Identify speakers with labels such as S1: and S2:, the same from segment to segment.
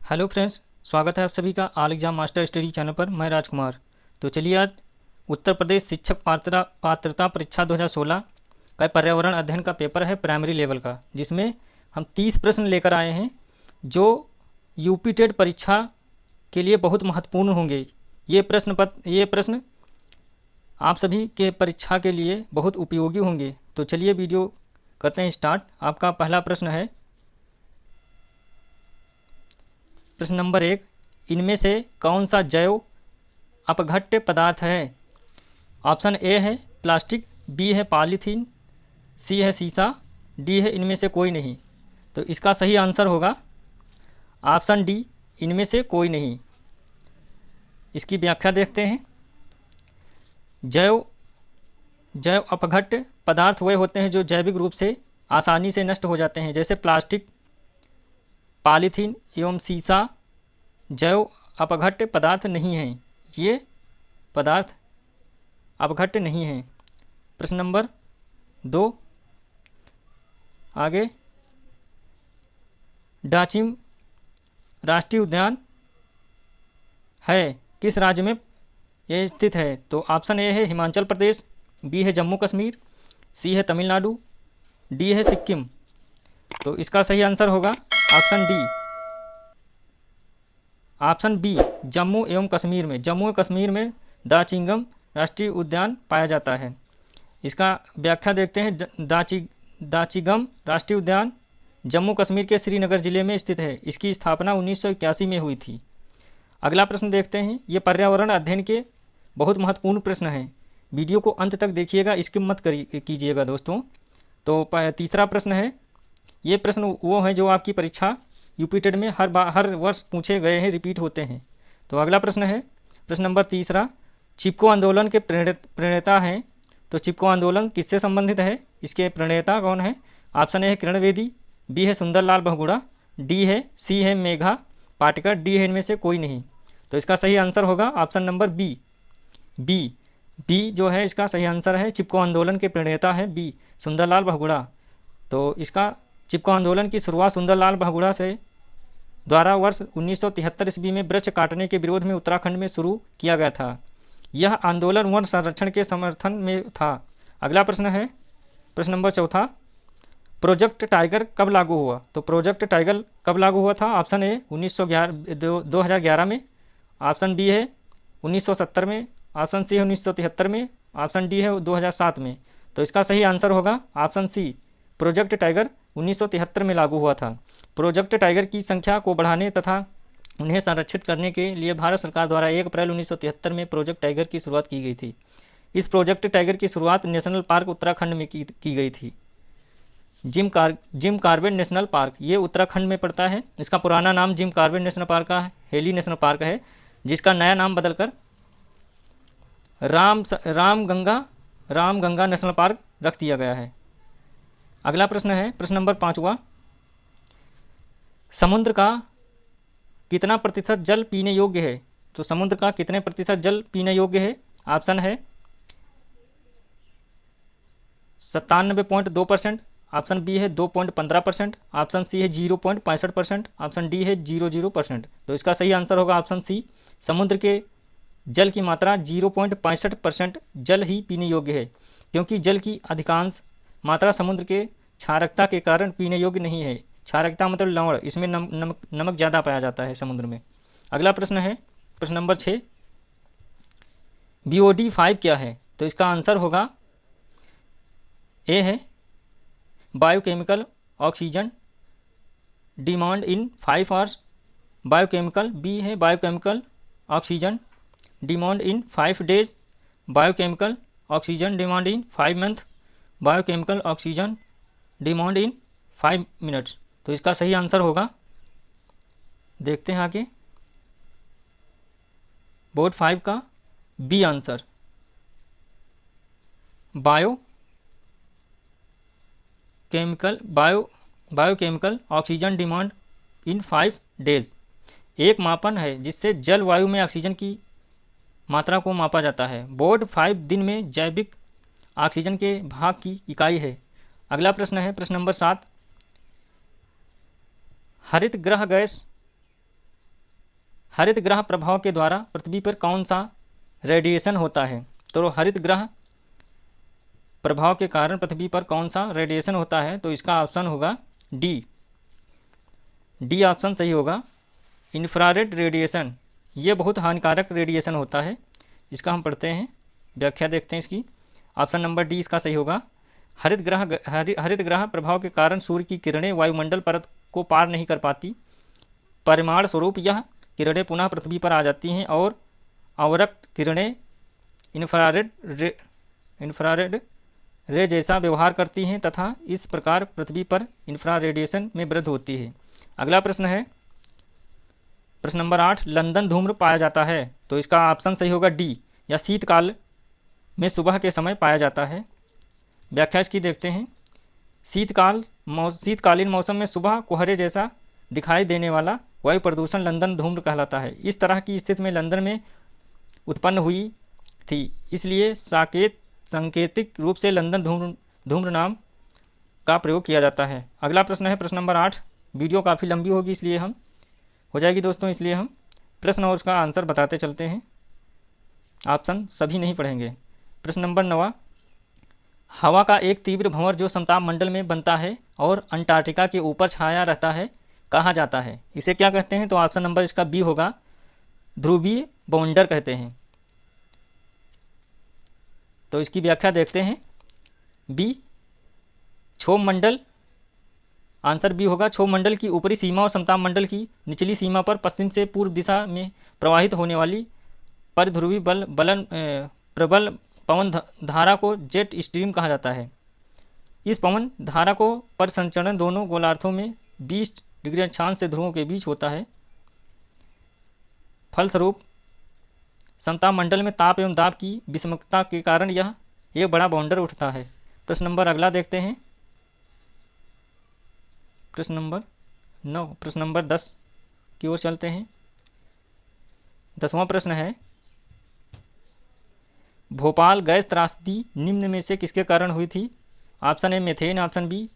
S1: Hello friends, स्वागत है आप सभी का all exam master study channel पर। मैं राजकुमार। तो चलिए आज उत्तर प्रदेश शिक्षक पात्रता परीक्षा 2016 का पर्यावरण अध्ययन का पेपर है प्राइमरी लेवल का, जिसमें हम 30 प्रश्न लेकर आए हैं जो यूपी टेट परीक्षा के लिए बहुत महत्वपूर्ण होंगे। ये प्रश्न आप सभी के परीक्षा के लिए बहुत उपयोगी होंगे। तो चलिए वीडियो करते हैं स्टार्ट। आपका पहला प्रश्न है, प्रश्न नंबर 1, इनमें से कौन सा जैव अपघट्य पदार्थ है? ऑप्शन ए है प्लास्टिक, बी है पॉलीथीन, सी है सीसा, डी है इनमें से कोई नहीं। तो इसका सही आंसर होगा ऑप्शन डी, इनमें से कोई नहीं। इसकी व्याख्या देखते हैं। जैव अपघट्य पदार्थ वे होते हैं जो जैविक रूप से आसानी से नष्ट हो जाते हैं, जैसे प्लास्टिक, पॉलीथीन एवं सीसा जैव अपघट्य पदार्थ नहीं हैं। ये पदार्थ अपघट्य नहीं हैं। प्रश्न नंबर 2, आगे, डाचिम राष्ट्रीय उद्यान है किस राज्य में यह स्थित है? तो ऑप्शन ए है हिमाचल प्रदेश, बी है जम्मू कश्मीर, सी है तमिलनाडु, डी है सिक्किम। तो इसका सही आंसर होगा option D, option B, Jammu एवं कश्मीर में। जम्मू एवं कश्मीर में दाचिंगम राष्ट्रीय उद्यान पाया जाता है। इसका व्याख्या देखते हैं। दाचिगम राष्ट्रीय उद्यान जम्मू कश्मीर के श्रीनगर जिले में स्थित है। इसकी स्थापना 1981 में हुई थी। अगला प्रश्न देखते हैं। ये पर्यावरण अध्ययन के बहुत महत्वपूर्ण प्रश्न हैं। वीडियो को अंत तक देखिएगा, स्किप मत कीजिएगा दोस्तों। तो तीसरा प्रश्न है, ये प्रश्न वो हैं जो आपकी परीक्षा यूपी टेट में हर वर्ष पूछे गए हैं, रिपीट होते हैं। तो अगला प्रश्न है, प्रश्न नंबर तीसरा, चिपको आंदोलन के प्रणेता हैं। तो चिपको आंदोलन किससे संबंधित है? इसके प्रणेता कौन है? ऑप्शन ए है किरण बेदी, बी है सुंदरलाल बहुगुणा, सी है मेघा पाटकर, डी है इनमें से कोई नहीं। तो इसका सही आंसर होगा ऑप्शन नंबर बी जो है इसका सही आंसर है। चिपको आंदोलन के प्रणेता है बी, सुंदरलाल बहुगुणा। तो इसका चिपको आंदोलन की शुरुआत सुंदरलाल बहुगुणा से द्वारा वर्ष 1973 ईस्वी में वृक्ष काटने के विरोध में उत्तराखंड में शुरू किया गया था। यह आंदोलन वन संरक्षण के समर्थन में था। अगला प्रश्न है, प्रश्न नंबर चौथा, प्रोजेक्ट टाइगर कब लागू हुआ? तो प्रोजेक्ट टाइगर कब लागू हुआ था? ऑप्शन ए 2011 में, ऑप्शन बी है 1970 में, ऑप्शन सी है 1973 में, ऑप्शन डी है 2007 में। तो इसका सही आंसर होगा ऑप्शन सी, प्रोजेक्ट टाइगर 1973 में लागू हुआ था। प्रोजेक्ट टाइगर की संख्या को बढ़ाने तथा उन्हें संरक्षित करने के लिए भारत सरकार द्वारा 1 अप्रैल 1973 में प्रोजेक्ट टाइगर की शुरुआत की गई थी। इस प्रोजेक्ट टाइगर की शुरुआत नेशनल पार्क उत्तराखंड में की गई थी। जिम कॉर्बेट नेशनल पार्क ये उत्तराखंड में पड़ता है। इसका पुराना नाम जिम कॉर्बेट नेशनल पार्क का हेली नेशनल पार्क है, जिसका नया नाम बदलकर रामगंगा नेशनल पार्क रख दिया गया है। अगला प्रश्न है, प्रश्न नंबर 5वां, समुद्र का कितना प्रतिशत जल पीने योग्य है? तो समुद्र का कितने प्रतिशत जल पीने योग्य है? ऑप्शन है 97.2%, ऑप्शन बी है 2.15%, ऑप्शन सी है 0.65%, ऑप्शन डी है 0.00%। तो इसका सही आंसर होगा ऑप्शन सी, समुद्र के जल की मात्रा 0.65% जल ही पीने योग्य है, क्योंकि जल की अधिकांश मात्रा समुद्र के क्षारकता के कारण पीने योग्य नहीं है। क्षारकता मतलब लवण, इसमें नमक ज़्यादा पाया जाता है समुद्र में। अगला प्रश्न है, प्रश्न नंबर 6, BOD5 क्या है? तो इसका आंसर होगा ए है biochemical oxygen demand in 5 hours biochemical, B है biochemical oxygen demand in 5 days, biochemical oxygen demand in 5 month, biochemical oxygen demand in 5 minutes. तो इसका सही आंसर होगा, देखते हैं आगे, बोर्ड 5 का B answer, biochemical oxygen demand in 5 days एक मापन है जिससे जल वायु में ऑक्सीजन की मात्रा को मापा जाता है। बोर्ड 5 दिन में जैविक ऑक्सीजन के भाग की इकाई है। अगला प्रश्न है, प्रश्न नंबर 7, हरित गृह गैस हरित ग्रह प्रभाव के द्वारा पृथ्वी पर कौन सा रेडिएशन होता है? तो हरित ग्रह प्रभाव के कारण पृथ्वी पर कौन सा रेडिएशन होता है? तो इसका ऑप्शन होगा डी ऑप्शन सही होगा। इंफ्रारेड रेडिएशन, ये बहुत हानिकारक रेडिएशन होता है। इसका हम पढ़ते हैं, व्याख्या देखते हैं इसकी। ऑप्शन नंबर डी इसका सही होगा। हरित ग्रह प्रभाव के कारण सूर्य की किरणें वायुमंडल परत को पार नहीं कर पाती। परिमाण स्वरूप यह किरणें पुनः पृथ्वी पर आ जाती हैं और अवरक्त किरणें इंफ्रारेड रे जैसा व्यवहार करती हैं तथा इस प्रकार पृथ्वी पर इंफ्रा रेडिएशन में वृद्धि होती है। अगला प्रश्न है प्रश्न नंबर 8, लंदन धूम्र पाया जाता है? तो इसका ऑप्शन सही होगा डी, या शीतकाल में सुबह के समय पाया जाता है। व्याख्या इसकी देखते हैं। शीतकालीन मौसम में सुबह कोहरे जैसा दिखाई देने वाला वायु प्रदूषण लंदन धूम्र कहलाता है। इस तरह की स्थिति में लंदन में उत्पन्न हुई थी, इसलिए सांकेतिक रूप से लंदन धूम्र नाम का प्रयोग किया जाता है। अगला प्रश्न है प्रश्न नंबर 8। वीडियो काफ़ी लंबी होगी इसलिए हम हो जाएगी दोस्तों, इसलिए हम प्रश्न और उसका आंसर बताते चलते हैं, ऑप्शन सभी नहीं पढ़ेंगे। प्रश्न नंबर 9, हवा का एक तीव्र भंवर जो समताप मंडल में बनता है और अंटार्कटिका के ऊपर छाया रहता है, कहा जाता है? इसे क्या कहते हैं? तो ऑप्शन नंबर इसका बी होगा, ध्रुवीय बाउंडर कहते हैं। तो इसकी व्याख्या देखते हैं। बी, क्षोभ मंडल, आंसर बी होगा। क्षोभ मंडल की ऊपरी सीमा और समताप मंडल की निचली सीमा पर पश्चिम से पूर्व दिशा में प्रवाहित होने वाली परिध्रुवी प्रबल पवन धारा को जेट स्ट्रीम कहा जाता है। इस पवन धारा को परिसंचरण दोनों गोलार्धों में 20 डिग्री अक्षांश से ध्रुवों के बीच होता है। फलस्वरूप समताप मंडल में ताप एवं दाब की विषमता के कारण यह एक बड़ा बाउंडर उठता है। प्रश्न नंबर अगला देखते हैं, प्रश्न नंबर 9, प्रश्न नंबर 10 की ओर चलते हैं। 10वां प्रश्न है, भोपाल गैस त्रासदी निम्न में से किसके कारण हुई थी? Option A methane, option B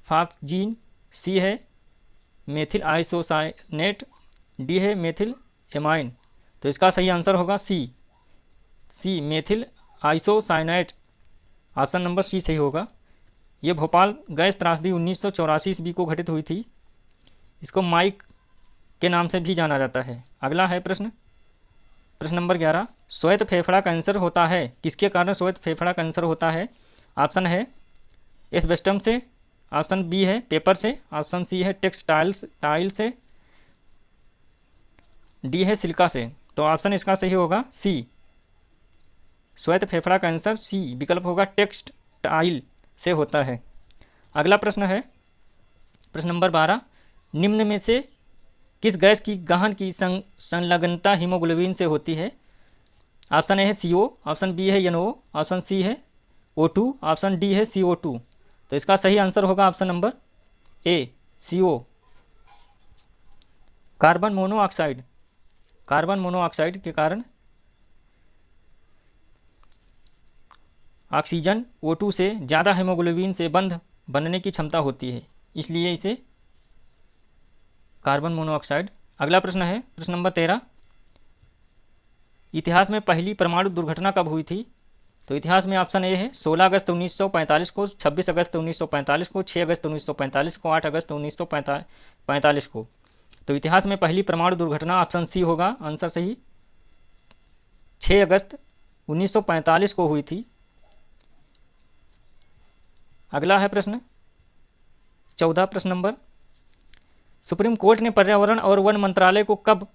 S1: phosgene, C है मेथिल आइसोसाइनेट, डी है मेथिल एमाइन। तो इसका सही आंसर होगा C methyl isocyanate, option number C सही होगा। ये भोपाल गैस त्रासदी 1984 ईस्वी को घटित हुई थी। इसको माइक के नाम से भी जाना जाता है। अगला है प्रश्न नंबर 11, श्वेत फेफड़ा कैंसर होता है किसके कारण? श्वेत फेफड़ा कैंसर होता है, ऑप्शन है एस्बेस्टस से, ऑप्शन बी है पेपर से, ऑप्शन सी है टाइल से, डी है सिलिका से। तो ऑप्शन इसका सही होगा सी, श्वेत फेफड़ा कैंसर सी विकल्प होगा, टेक्सटाइल से होता है। अगला प्रश्न है प्रश्न नंबर 12, निम्न में से किस गैस की गहन की संलग्नता हीमोग्लोबिन से होती है? ऑप्शन ए है CO, ऑप्शन बी है NO, ऑप्शन सी है O2, ऑप्शन डी है CO2। तो इसका सही आंसर होगा option number A CO, carbon monoxide के कारण ऑक्सीजन O2 से ज़्यादा हीमोग्लोबिन से बनने की क्षमता होती है, इसलिए इसे कार्बन मोनोऑक्साइड। अगला प्रश्न है प्रश्न नंबर 13, इतिहास में पहली परमाणु दुर्घटना कब हुई थी? तो इतिहास में ऑप्शन ए है 16 अगस्त 1945 को, 26 अगस्त 1945 को, 6 अगस्त 1945 को, 8 अगस्त 1945 को। तो इतिहास में पहली परमाणु दुर्घटना ऑप्शन सी होगा आंसर सही, 6 अगस्त 1945 को हुई थी। अगला है प्रश्न 14, प्रश्न नंबर, सुप्रीम कोर्ट ने पर्यावरण और वन मंत्रालय को कब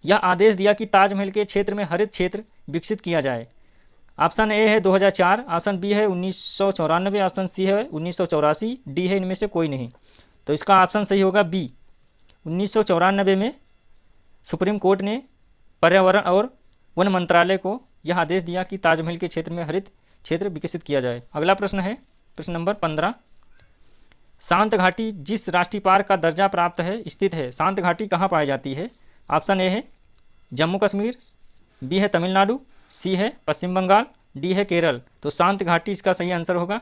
S1: यह आदेश दिया कि ताजमहल के क्षेत्र में हरित क्षेत्र विकसित किया जाए? ऑप्शन ए है 2004, ऑप्शन बी है 1994, ऑप्शन सी है 1984, डी है इनमें से कोई नहीं। तो इसका ऑप्शन सही होगा बी, 1994 में सुप्रीम कोर्ट ने पर्यावरण और वन मंत्रालय को यह आदेश दिया कि ताजमहल के क्षेत्र में हरित क्षेत्र विकसित किया जाए। अगला प्रश्न है प्रश्न नंबर 15, शांत घाटी जिस राष्ट्रीय पार्क का दर्जा प्राप्त है स्थित है, शांत घाटी कहाँ पाई जाती है? ऑप्शन ए है जम्मू कश्मीर, बी है तमिलनाडु, सी है पश्चिम बंगाल, डी है केरल। तो शांत घाटी इसका सही आंसर होगा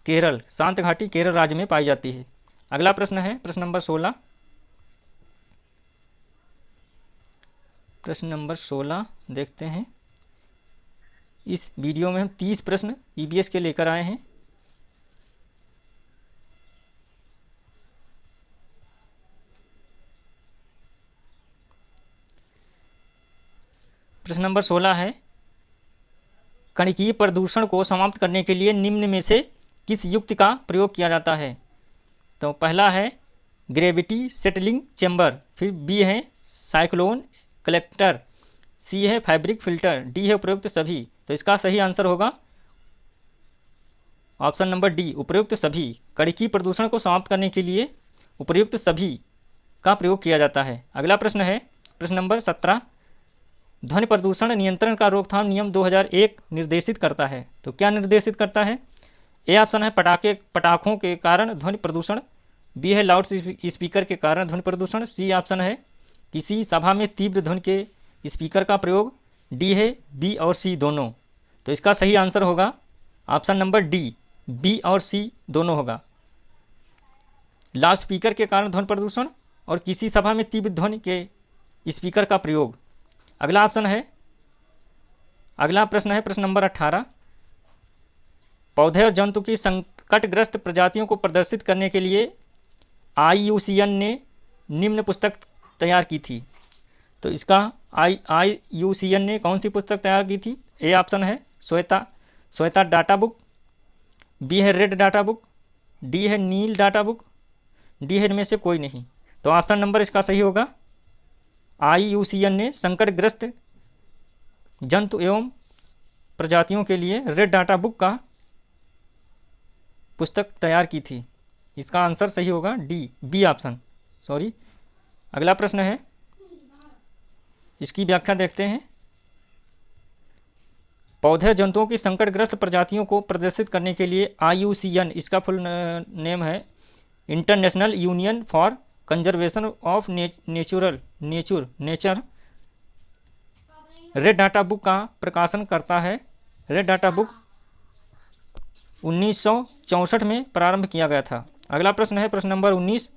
S1: केरल, शांत घाटी केरल राज्य में पाई जाती है। अगला प्रश्न है प्रश्न नंबर 16, प्रश्न नंबर 16 देखते हैं। इस वीडियो में हम 30 प्रश्न ईवीएस के लेकर आए हैं। प्रश्न नंबर 16 है, कणिकीय प्रदूषण को समाप्त करने के लिए निम्न में से किस युक्ति का प्रयोग किया जाता है? तो पहला है ग्रेविटी सेटलिंग चेंबर, फिर बी है साइक्लोन कलेक्टर, सी है फैब्रिक फिल्टर, डी है उपयुक्त सभी। तो इसका सही आंसर होगा ऑप्शन नंबर डी, उपयुक्त सभी। कणिकीय प्रदूषण को समाप्त करने के लिए उपयुक्त सभी का प्रयोग किया जाता है। अगला प्रश्न है प्रश्न नंबर 17, ध्वनि प्रदूषण नियंत्रण का रोकथाम नियम 2001 निर्देशित करता है। तो क्या निर्देशित करता है? ए ऑप्शन है पटाखों के कारण ध्वनि प्रदूषण, बी है लाउड स्पीकर के कारण ध्वनि प्रदूषण, सी ऑप्शन है किसी सभा में तीव्र ध्वनि के स्पीकर का प्रयोग, डी है बी और सी दोनों। तो इसका सही आंसर होगा ऑप्शन नंबर डी, बी और सी दोनों होगा। लाउड स्पीकर के कारण ध्वनि प्रदूषण और किसी सभा में तीव्र ध्वनि के स्पीकर का प्रयोग। अगला प्रश्न है प्रश्न नंबर 18, पौधे और जंतु की संकटग्रस्त प्रजातियों को प्रदर्शित करने के लिए IUCN ने निम्न पुस्तक तैयार की थी। तो इसका IUCN ने कौन सी पुस्तक तैयार की थी? ए ऑप्शन है श्वेता डाटा बुक, बी है रेड डाटा बुक, डी है नील डाटा बुक, डी है इनमें से कोई नहीं। तो ऑप्शन नंबर इसका सही होगा IUCN ने संकटग्रस्त जंतु एवं प्रजातियों के लिए रेड डाटा बुक का पुस्तक तैयार की थी। इसका आंसर सही होगा डी, बी ऑप्शन, सॉरी। अगला प्रश्न है, इसकी व्याख्या देखते हैं। पौधे जंतुओं की संकटग्रस्त प्रजातियों को प्रदर्शित करने के लिए IUCN, इसका फुल नेम है international union for conservation of nature, red data book का प्रकाशन करता है। रेड डाटा बुक 1964 में प्रारंभ किया गया था। अगला प्रश्न है प्रश्न नंबर 19,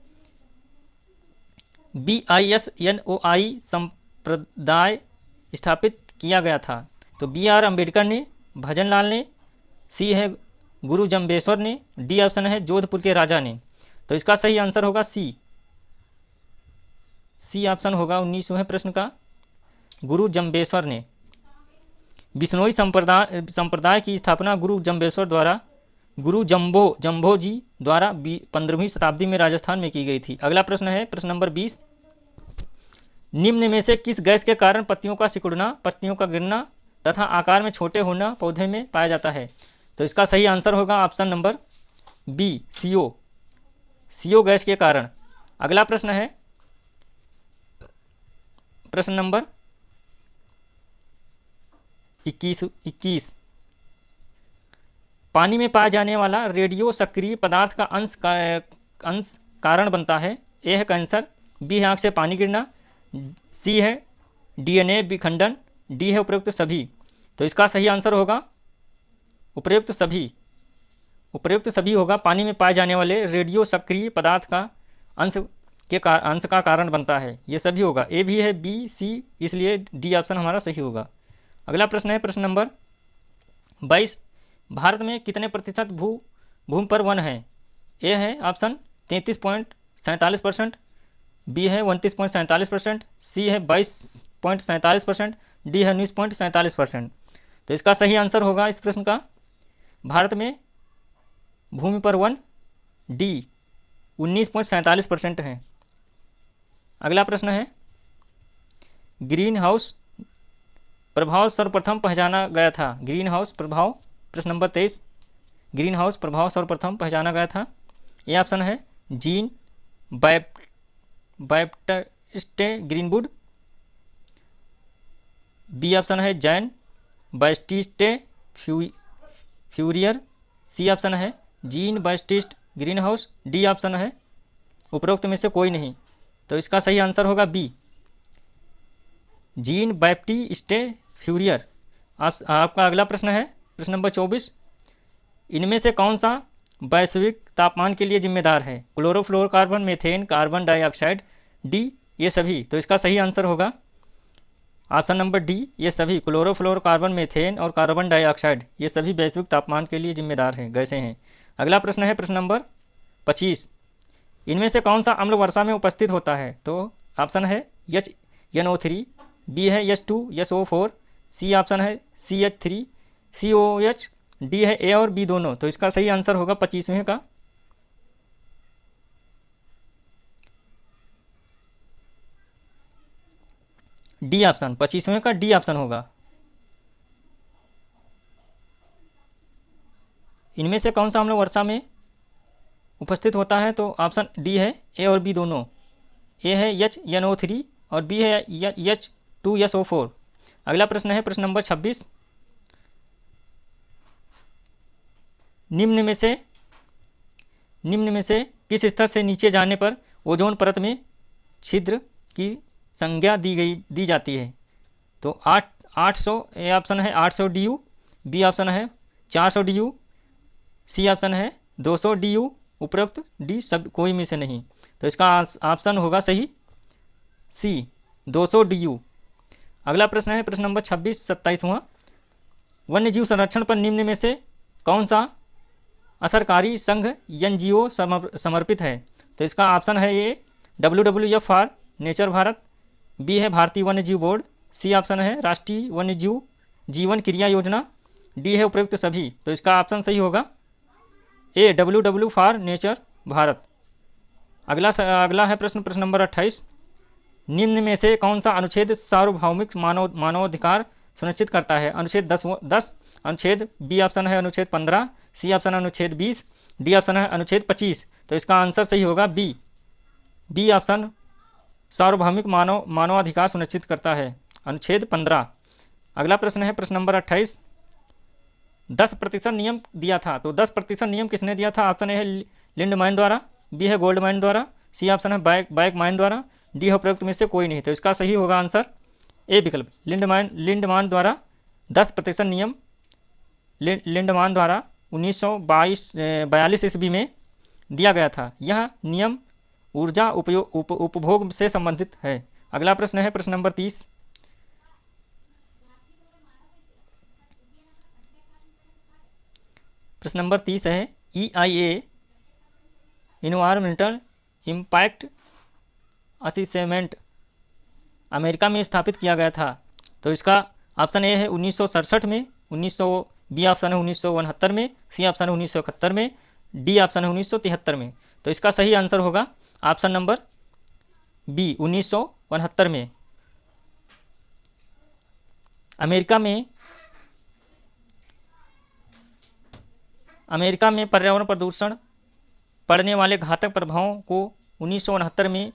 S1: BISNOI संप्रदाय स्थापित किया गया था। तो BR अम्बेडकर ने, भजन लाल ने, सी है गुरु जम्बेश्वर ने, डी ऑप्शन है जोधपुर के राजा ने। तो इसका सही आंसर होगा सी ऑप्शन होगा 19वें प्रश्न का, गुरु जम्बेश्वर ने। बिश्नोई संप्रदाय की स्थापना गुरु जम्बो जी द्वारा 15वीं शताब्दी में राजस्थान में की गई थी। अगला प्रश्न है प्रश्न नंबर 20, निम्न में से किस गैस के कारण पत्तियों का सिकुड़ना, पत्तियों का गिरना तथा आकार में छोटे होना पौधे में पाया जाता है? तो इसका सही आंसर होगा option number B, CO gas के कारण। अगला प्रश्न है प्रश्न नंबर 21, पानी में पाया जाने वाला रेडियो सक्रिय पदार्थ का अंश कारण बनता है। ए है कैंसर, बी है आँख से पानी गिरना, सी है DNA विखंडन, डी है उपयुक्त सभी। तो इसका सही आंसर होगा उपयुक्त सभी होगा। पानी में पाए जाने वाले रेडियो सक्रिय पदार्थ का अंश का कारण बनता है, ये सभी होगा। ए भी है, बी, सी, इसलिए डी ऑप्शन हमारा सही होगा। अगला प्रश्न है प्रश्न नंबर 22, भारत में कितने प्रतिशत भूमि पर वन है? ए है ऑप्शन 33.47%, बी है 29.47%, सी है 22.47%, डी है 19.47%। तो इसका सही आंसर होगा इस प्रश्न का भारत में भूमि पर वन डी 19.47% है। अगला प्रश्न है, ग्रीन हाउस प्रभाव सर्वप्रथम पहचाना गया था। ग्रीन हाउस प्रभाव, प्रश्न नंबर 23, ग्रीन हाउस प्रभाव सर्वप्रथम पहचाना गया था। ये ऑप्शन है Jean Baptiste Greenwood, B option है Jean Baptiste Fourier, C option है Jean Baptiste Greenhouse, D option है उपरोक्त में से कोई नहीं। तो इसका सही आंसर होगा बी, जीन बैप्टिस्टे फ्यूरियर। आपका अगला प्रश्न है प्रश्न नंबर 24, इनमें से कौन सा वैश्विक तापमान के लिए जिम्मेदार है? Chlorofluorocarbon, methane, carbon dioxide, D ये सभी। तो इसका सही आंसर होगा ऑप्शन नंबर डी, ये सभी क्लोरोफ्लोरोकार्बन, मीथेन और कार्बन डाइऑक्साइड ये सभी वैश्विक तापमान के लिए जिम्मेदार हैं, गैसें हैं। अगला प्रश्न है प्रश्न नंबर 25, इनमें से कौन सा अम्ल वर्षा में उपस्थित होता है? तो ऑप्शन है HNO3, बी है H2SO4, सी ऑप्शन है CH3COH, डी है ए और बी दोनों। तो इसका सही आंसर होगा 25वें का डी ऑप्शन, 25वें का डी ऑप्शन होगा। इनमें से कौन सा अम्ल वर्षा में उपस्थित होता है? तो ऑप्शन डी है ए और बी दोनों। ए है HNO3 और बी है H2SO4। अगला प्रश्न है प्रश्न नंबर 26, निम्न में से किस स्तर से नीचे जाने पर ओजोन परत में छिद्र की संज्ञा दी जाती है? तो 800, ए ऑप्शन है 800 DU, बी ऑप्शन है 400 DU, सी ऑप्शन है 200 DU, उपरोक्त डी सब कोई में से नहीं। तो इसका ऑप्शन होगा सही सी 200 DU। अगला प्रश्न है प्रश्न नंबर 26, 27वां, वन्य जीव संरक्षण पर निम्न में से कौन सा असरकारी संघ NGO समर्पित है? तो इसका ऑप्शन है A WWF for nature Bharat, B है भारतीय वन्य जीव बोर्ड, सी ऑप्शन है राष्ट्रीय वन्य जीव जीवन क्रिया योजना, डी है उपयुक्त सभी। तो इसका ऑप्शन सही होगा ए WW फॉर नेचर भारत। अगला है प्रश्न नंबर 28, निम्न में से कौन सा अनुच्छेद सार्वभौमिक मानवाधिकार सुनिश्चित करता है? अनुच्छेद 10 अनुच्छेद, बी ऑप्शन है अनुच्छेद 15, सी ऑप्शन है अनुच्छेद 20, डी ऑप्शन है अनुच्छेद 25। तो इसका आंसर सही होगा बी ऑप्शन, सार्वभौमिक मानवाधिकार सुनिश्चित करता है, अनुच्छेद 15। अगला प्रश्न है प्रश्न नंबर 28, 10% नियम दिया था। तो 10% नियम किसने दिया था? ऑप्शन ए है लिंडमैन द्वारा, बी है गोल्डमैन द्वारा, सी ऑप्शन है बैकमैन द्वारा, डी है उपरोक्त में से कोई नहीं। तो इसका सही होगा आंसर ए विकल्प, लिंडमान द्वारा 10% नियम लिंडमान द्वारा 1942 ईस्वी में दिया गया था। यह नियम ऊर्जा उपभोग से संबंधित है। अगला प्रश्न है प्रश्न नंबर 30, प्रश्न नंबर 30 है EIA environmental impact assessment America में स्थापित किया गया था। तो इसका ऑप्शन ए है 1967 में, बी ऑप्शन है 1969 में, सी ऑप्शन है 1971 में, डी ऑप्शन है 1973 में। तो इसका सही आंसर होगा ऑप्शन नंबर बी 1969 में। अमेरिका में पर्यावरण प्रदूषण पड़ने वाले घातक प्रभावों को 1969 में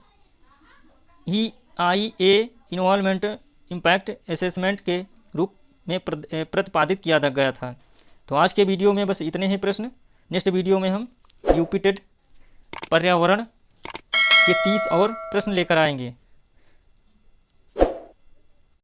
S1: EIA इन्वायरमेंट इम्पैक्ट असेसमेंट के रूप में प्रतिपादित किया गया था। तो आज के वीडियो में बस इतने ही प्रश्न। नेक्स्ट वीडियो में हम यूपी टेट पर्यावरण के 30 और प्रश्न लेकर आएंगे।